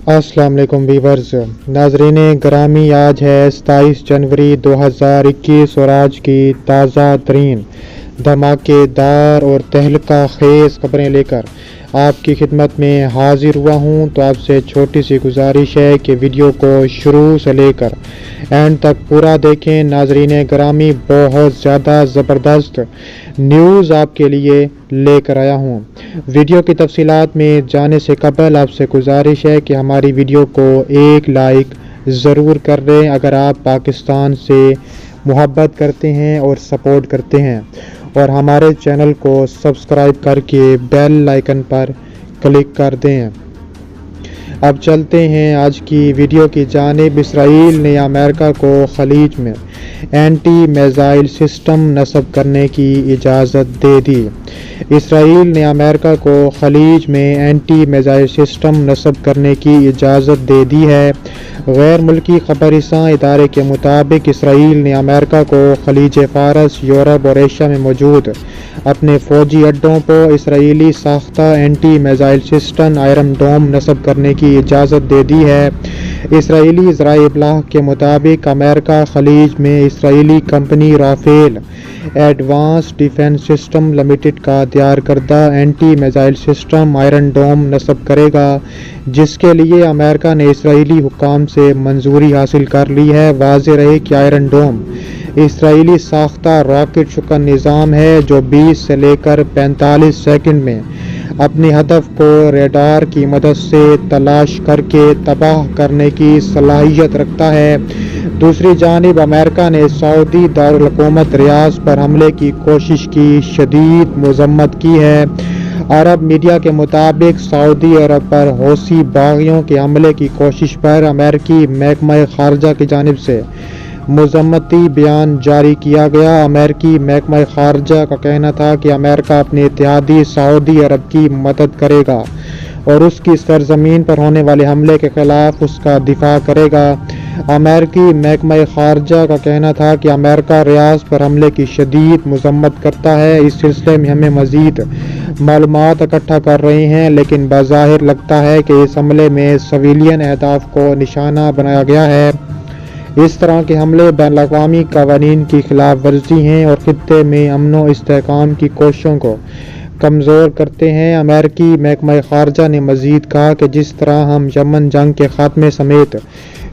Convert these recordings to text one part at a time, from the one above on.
अस्सलाम वालेकुम वीवर्स। नाजरीन ग्रामी, आज है 27 जनवरी 2021 और आज की ताज़ा तरीन धमाकेदार और तहलका खेज खबरें लेकर आपकी खिदमत में हाजिर हुआ हूं। तो आपसे छोटी सी गुजारिश है कि वीडियो को शुरू से लेकर एंड तक पूरा देखें। नाजरीन ग्रामी, बहुत ज़्यादा ज़बरदस्त न्यूज़ आपके लिए लेकर आया हूं। वीडियो की तफसीलात में जाने से कबल आपसे गुजारिश है कि हमारी वीडियो को एक लाइक ज़रूर कर दें अगर आप पाकिस्तान से मोहब्बत करते हैं और सपोर्ट करते हैं, और हमारे चैनल को सब्सक्राइब करके बेल आइकन पर क्लिक कर दें। अब चलते हैं आज की वीडियो की जानिब। इसराइल ने अमेरिका को खलीज में एंटी मिसाइल सिस्टम नस्ब करने की इजाज़त दे दी। इसराइल ने अमेरिका को खलीज में एंटी मिसाइल सिस्टम नस्ब करने की इजाज़त दे दी है। गैर मुल्की खबरसां इदारे के मुताबिक इसराइल ने अमेरिका को खलीज फारस, यूरोप और एशिया में मौजूद अपने फ़ौजी अड्डों पर इसराइली साख्ता anti missile system Iron Dome नस्ब करने की इजाज़त दे दी है। इसराइली ज़राए इब्लाग के मुताबिक अमेरिका खलीज में Israeli company Rafael advanced defence system limited का तैयार करदा anti missile system Iron Dome नस्ब करेगा, जिसके लिए अमेरिका ने इसराइली हुक्काम से मंजूरी हासिल कर ली है। वाज़ेह रहे कि आयरन डोम इसराइली साख्ता रॉकेट शुकन निज़ाम है जो 20 से लेकर 45 सेकंड में अपने हदफ को रेडार की मदद से तलाश करके तबाह करने की सलाहियत रखता है। दूसरी जानिब अमेरिका ने सऊदी दारुल हुकूमत रियाद पर हमले की कोशिश की शदीद मज़म्मत की है। अरब मीडिया के मुताबिक सऊदी अरब पर हौसी बागियों के हमले की कोशिश पर अमेरिकी महकमा खारजा की जानिब से मज़म्मती बयान जारी किया गया। अमेरिकी महकमा खारजा का कहना था कि अमेरिका अपने इत्तेहादी सऊदी अरब की मदद करेगा और उसकी सरजमीन पर होने वाले हमले के खिलाफ उसका दिफा करेगा। अमेरिकी महकमा खारजा का कहना था कि अमेरिका रियाद पर हमले की शदीद मज़म्मत करता है। इस सिलसिले में हमें मज़ीद मालूमात इकट्ठा कर रहे हैं, लेकिन बाज़ाहिर लगता है कि इस हमले में सिविलियन अहदाफ को निशाना बनाया गया है। इस तरह के हमले बैनुल-अक़वामी क़वानीन की खिलाफ वर्जी हैं और खित्ते में अमन व इस्तेहकाम की कोशिशों को कमज़ोर करते हैं। अमेरिकी महकमा खारजा ने मज़ीद कहा कि जिस तरह हम यमन जंग के खात्मे समेत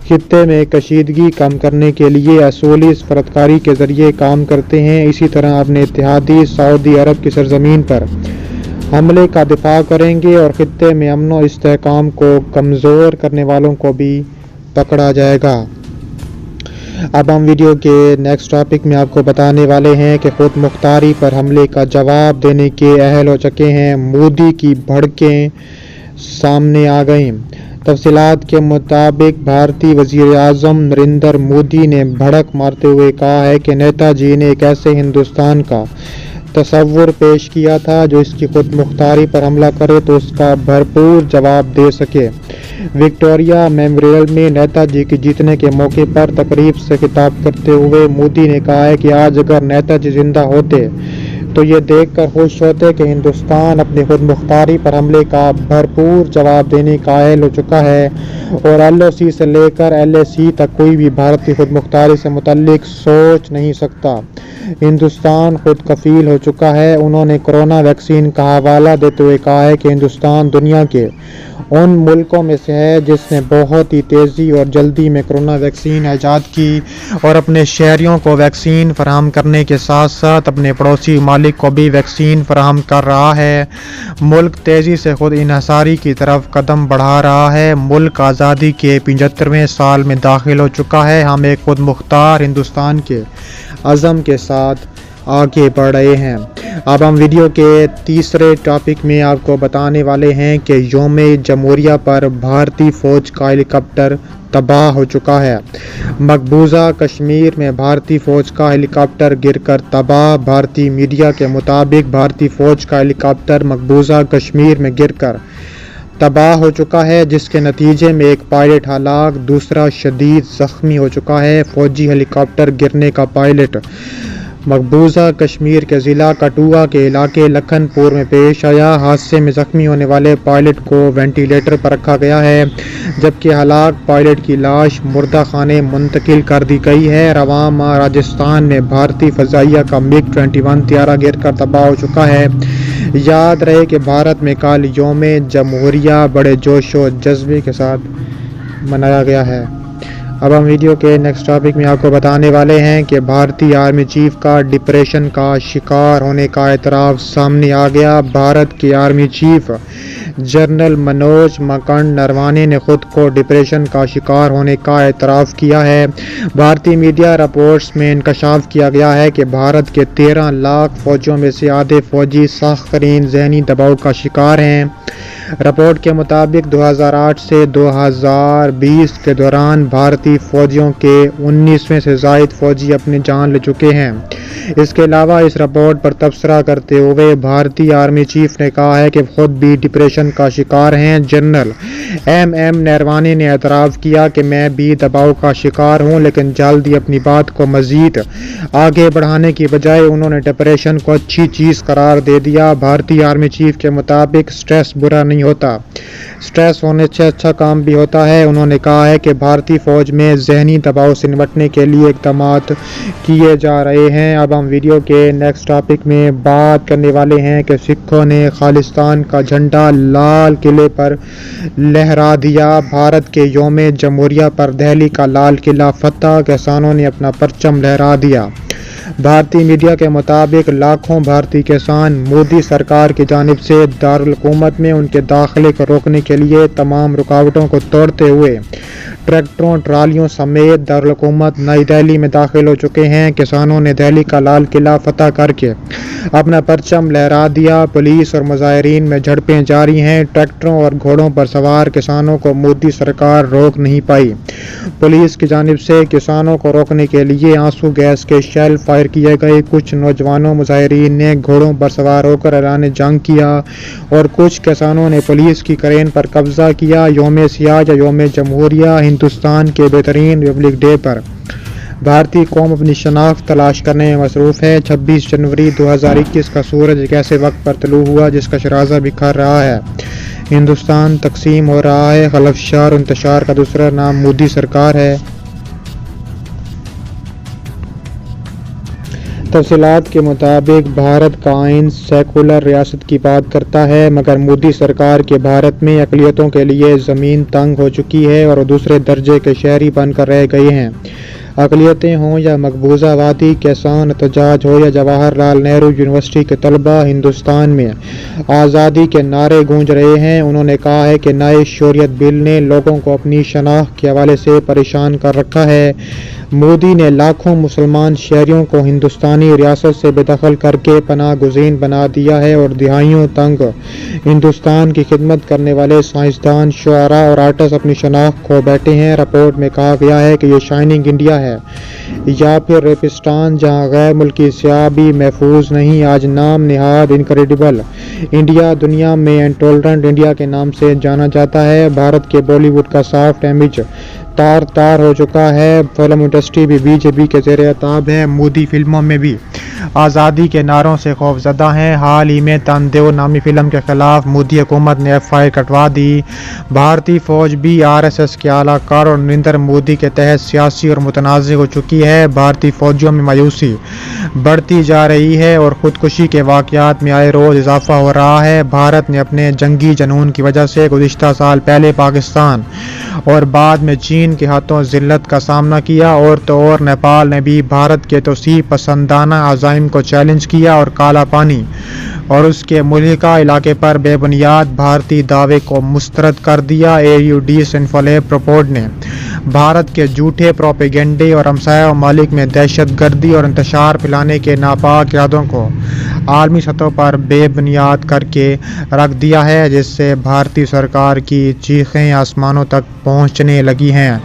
खित्ते में कशीदगी कम करने के लिए असूली फरदकारी के ज़रिए काम करते हैं, इसी तरह अपने इत्तेहादी सऊदी अरब की सरजमीन पर हमले का दिफा करेंगे और खित्ते में अमन व इस्तेहकाम को कमज़ोर करने वालों को भी पकड़ा जाएगा। अब हम वीडियो के नेक्स्ट टॉपिक में आपको बताने वाले हैं कि खुद मुख्तारी पर हमले का जवाब देने के अहल हो चुके हैं। मोदी की भड़कें सामने आ गईं। तफसीलात के मुताबिक भारतीय वज़ीर आज़म नरेंद्र मोदी ने भड़क मारते हुए कहा है कि नेताजी ने एक ऐसे हिंदुस्तान का तस्वुर पेश किया था जो इसकी खुद मुख्तारी पर हमला करे तो उसका भरपूर जवाब दे सके। विक्टोरिया मेमोरियल में नेताजी के जीतने के मौके पर तकरीब से खिताब करते हुए मोदी ने कहा है कि आज अगर नेताजी जिंदा होते तो ये देखकर खुश होते कि हिंदुस्तान अपनी खुद मुख्तारी पर हमले का भरपूर जवाब देने का कायल हो चुका है और LOC से लेकर LAC तक कोई भी भारत की खुद मुख्तारी से मुतल्लिक सोच नहीं सकता। हिंदुस्तान खुद कफील हो चुका है। उन्होंने कोरोना वैक्सीन का हवाला देते हुए कहा है कि हिंदुस्तान दुनिया के उन मुल्कों में से है जिसने बहुत ही तेज़ी और जल्दी में कोरोना वैक्सीन ईजाद की और अपने शहरियों को वैक्सीन फराहम करने के साथ साथ अपने पड़ोसी ममालिक को भी वैक्सीन फराहम कर रहा है। मुल्क तेज़ी से खुद इन्हसारी की तरफ कदम बढ़ा रहा है। मुल्क आज़ादी के 75वें साल में दाखिल हो चुका है। हम एक खुद मुख्तार हिंदुस्तान के अज़म के साथ आगे बढ़ रहे हैं। अब हम वीडियो के तीसरे टॉपिक में आपको बताने वाले हैं कि यौम जमहूरिया पर भारतीय फ़ौज का हेलीकॉप्टर तबाह हो चुका है। मकबूजा कश्मीर में भारतीय फ़ौज का हेलीकॉप्टर गिरकर तबाह। भारतीय मीडिया के मुताबिक भारतीय फ़ौज का हेलीकॉप्टर मकबूजा कश्मीर में गिरकर तबाह हो चुका है, जिसके नतीजे में एक पायलट हलाक, दूसरा शदीद ज़ख्मी हो चुका है। फ़ौजी हेलीकॉप्टर गिरने का पायलट مقبوضہ کشمیر کے ضلع کٹھوعہ کے علاقے لکھن پور میں پیش آیا۔ حادثے میں زخمی ہونے والے پائلٹ کو وینٹیلیٹر پر رکھا گیا ہے، جبکہ ہلاک پائلٹ کی لاش مردہ خانے منتقل کر دی گئی ہے۔ رواں ماہ راجستھان میں بھارتی فضائیہ کا MiG 21 طیارہ گر کر تباہ ہو چکا ہے۔ یاد رہے کہ بھارت میں کل یوم جمہوریہ بڑے جوش و جذبے کے ساتھ منایا گیا ہے۔ اب ہم ویڈیو کے نیکسٹ ٹاپک میں آپ کو بتانے والے ہیں کہ بھارتی آرمی چیف کا ڈپریشن کا شکار ہونے کا اعتراف سامنے آ گیا۔ بھارت کے army chief general Manoj Mukund Naravane نے خود کو ڈپریشن کا شکار ہونے کا اعتراف کیا ہے۔ بھارتی میڈیا رپورٹس میں انکشاف کیا گیا ہے کہ بھارت کے 13 لاکھ فوجیوں میں سے آدھے فوجی سخت ترین ذہنی دباؤ کا شکار ہیں۔ رپورٹ کے مطابق 2008 سے 2020 کے دوران بھارتی فوجیوں کے 19ویں سے زائد فوجی اپنی جان لے چکے ہیں۔ اس کے علاوہ اس رپورٹ پر تبصرہ کرتے ہوئے بھارتی آرمی چیف نے کہا ہے کہ خود بھی ڈپریشن کا شکار ہیں۔ جنرل M نروانے نے اعتراف کیا کہ میں بھی دباؤ کا شکار ہوں، لیکن جلد ہی اپنی بات کو مزید آگے بڑھانے کی بجائے انہوں نے ڈپریشن کو اچھی چیز قرار دے دیا۔ بھارتی آرمی چیف کے مطابق سٹریس برا نہیں ہوتا، سٹریس ہونے سے اچھا کام بھی ہوتا ہے۔ انہوں نے کہا ہے کہ بھارتی فوج میں ذہنی دباؤ سے نمٹنے کے لیے اقدامات کیے جا رہے ہیں۔ اب ہم ویڈیو کے نیکسٹ ٹاپک میں بات کرنے والے ہیں کہ سکھوں نے خالصتان کا جھنڈا لال قلعے پر لہرا دیا۔ بھارت کے یوم جمہوریہ پر دہلی کا لال قلعہ فتح، کسانوں نے اپنا پرچم لہرا دیا۔ بھارتی میڈیا کے مطابق لاکھوں بھارتی کسان مودی سرکار کی جانب سے دارالحکومت میں ان کے داخلے کو روکنے کے لیے تمام رکاوٹوں کو توڑتے ہوئے ٹریکٹروں ٹرالیوں سمیت دارالحکومت نئی دہلی میں داخل ہو چکے ہیں۔ کسانوں نے دہلی کا لال قلعہ فتح کر کے اپنا پرچم لہرا دیا۔ پولیس اور مظاہرین میں جھڑپیں جاری ہیں۔ ٹریکٹروں اور گھوڑوں پر سوار کسانوں کو مودی سرکار روک نہیں پائی۔ پولیس کی جانب سے کسانوں کو روکنے کے لیے آنسو گیس کے شیل فائر کیے گئے۔ کچھ نوجوانوں مظاہرین نے گھوڑوں پر سوار ہو کر اعلان جنگ کیا اور کچھ کسانوں نے پولیس کی کرین پر قبضہ کیا۔ یوم سیاہ یا یوم جمہوریہ ہندوستان کے بہترین ریپبلک ڈے پر بھارتی قوم اپنی شناخت تلاش کرنے میں مصروف ہے۔ 26 جنوری 2021 کا سورج ایک ایسے وقت پر طلوع ہوا جس کا شرازہ بکھر رہا ہے۔ ہندوستان تقسیم ہو رہا ہے۔ خلفشار اور انتشار کا دوسرا نام مودی سرکار ہے۔ تفصیلات کے مطابق بھارت کا آئین سیکولر ریاست کی بات کرتا ہے، مگر مودی سرکار کے بھارت میں اقلیتوں کے لیے زمین تنگ ہو چکی ہے اور وہ دوسرے درجے کے شہری بن کر رہ گئے ہیں۔ اقلیتیں ہوں یا مقبوضہ وادی کسان احتجاج ہو یا جواہر لال نہرو یونیورسٹی کے طلبہ، ہندوستان میں آزادی کے نعرے گونج رہے ہیں۔ انہوں نے کہا ہے کہ نئے شہریت بل نے لوگوں کو اپنی شناخت کے حوالے سے پریشان کر رکھا ہے۔ مودی نے لاکھوں مسلمان شہریوں کو ہندوستانی ریاست سے بے دخل کر کے پناہ گزین بنا دیا ہے اور دہائیوں تک ہندوستان کی خدمت کرنے والے سائنسدان، شعراء اور آرٹسٹ اپنی شناخت کھو بیٹھے ہیں۔ رپورٹ میں کہا گیا ہے کہ یہ شائننگ انڈیا ہے یا پھر ریپستان جہاں غیر ملکی سیاح بھی محفوظ نہیں۔ آج نام نہاد انکریڈیبل انڈیا دنیا میں انٹولرنٹ انڈیا کے نام سے جانا جاتا ہے۔ بھارت کے بالی ووڈ کا سافٹ امیج تار ہو چکا ہے۔ فلم انڈسٹری بھی BJP کے زیر التواء ہے۔ مودی فلموں میں بھی آزادی کے نعروں سے خوف زدہ ہیں۔ حال ہی میں تندیو نامی فلم کے خلاف مودی حکومت نے FIR کٹوا دی۔ بھارتی فوج بھی RSS کے اعلیٰ کار اور نریندر مودی کے تحت سیاسی اور متنازع ہو چکی ہے۔ بھارتی فوجیوں میں مایوسی بڑھتی جا رہی ہے اور خودکشی کے واقعات میں آئے روز اضافہ ہو رہا ہے۔ بھارت نے اپنے جنگی جنون کی وجہ سے گزشتہ سال پہلے پاکستان اور بعد میں چین کے ہاتھوں ذلت کا سامنا کیا، اور تو اور نیپال نے بھی بھارت کے توسیع پسندانہ عزائم کو چیلنج کیا اور کالا پانی اور اس کے ملحقہ علاقے پر بے بنیاد بھارتی دعوے کو مسترد کر دیا۔ AUD سنفلیپ رپورٹ نے بھارت کے جھوٹے پروپیگنڈے اور ہمسایہ ممالک میں دہشت گردی اور انتشار پھیلانے کے ناپاک ارادوں کو عالمی سطح پر بے بنیاد کر کے رکھ دیا ہے، جس سے بھارتی سرکار کی چیخیں آسمانوں تک پہنچنے لگی ہیں۔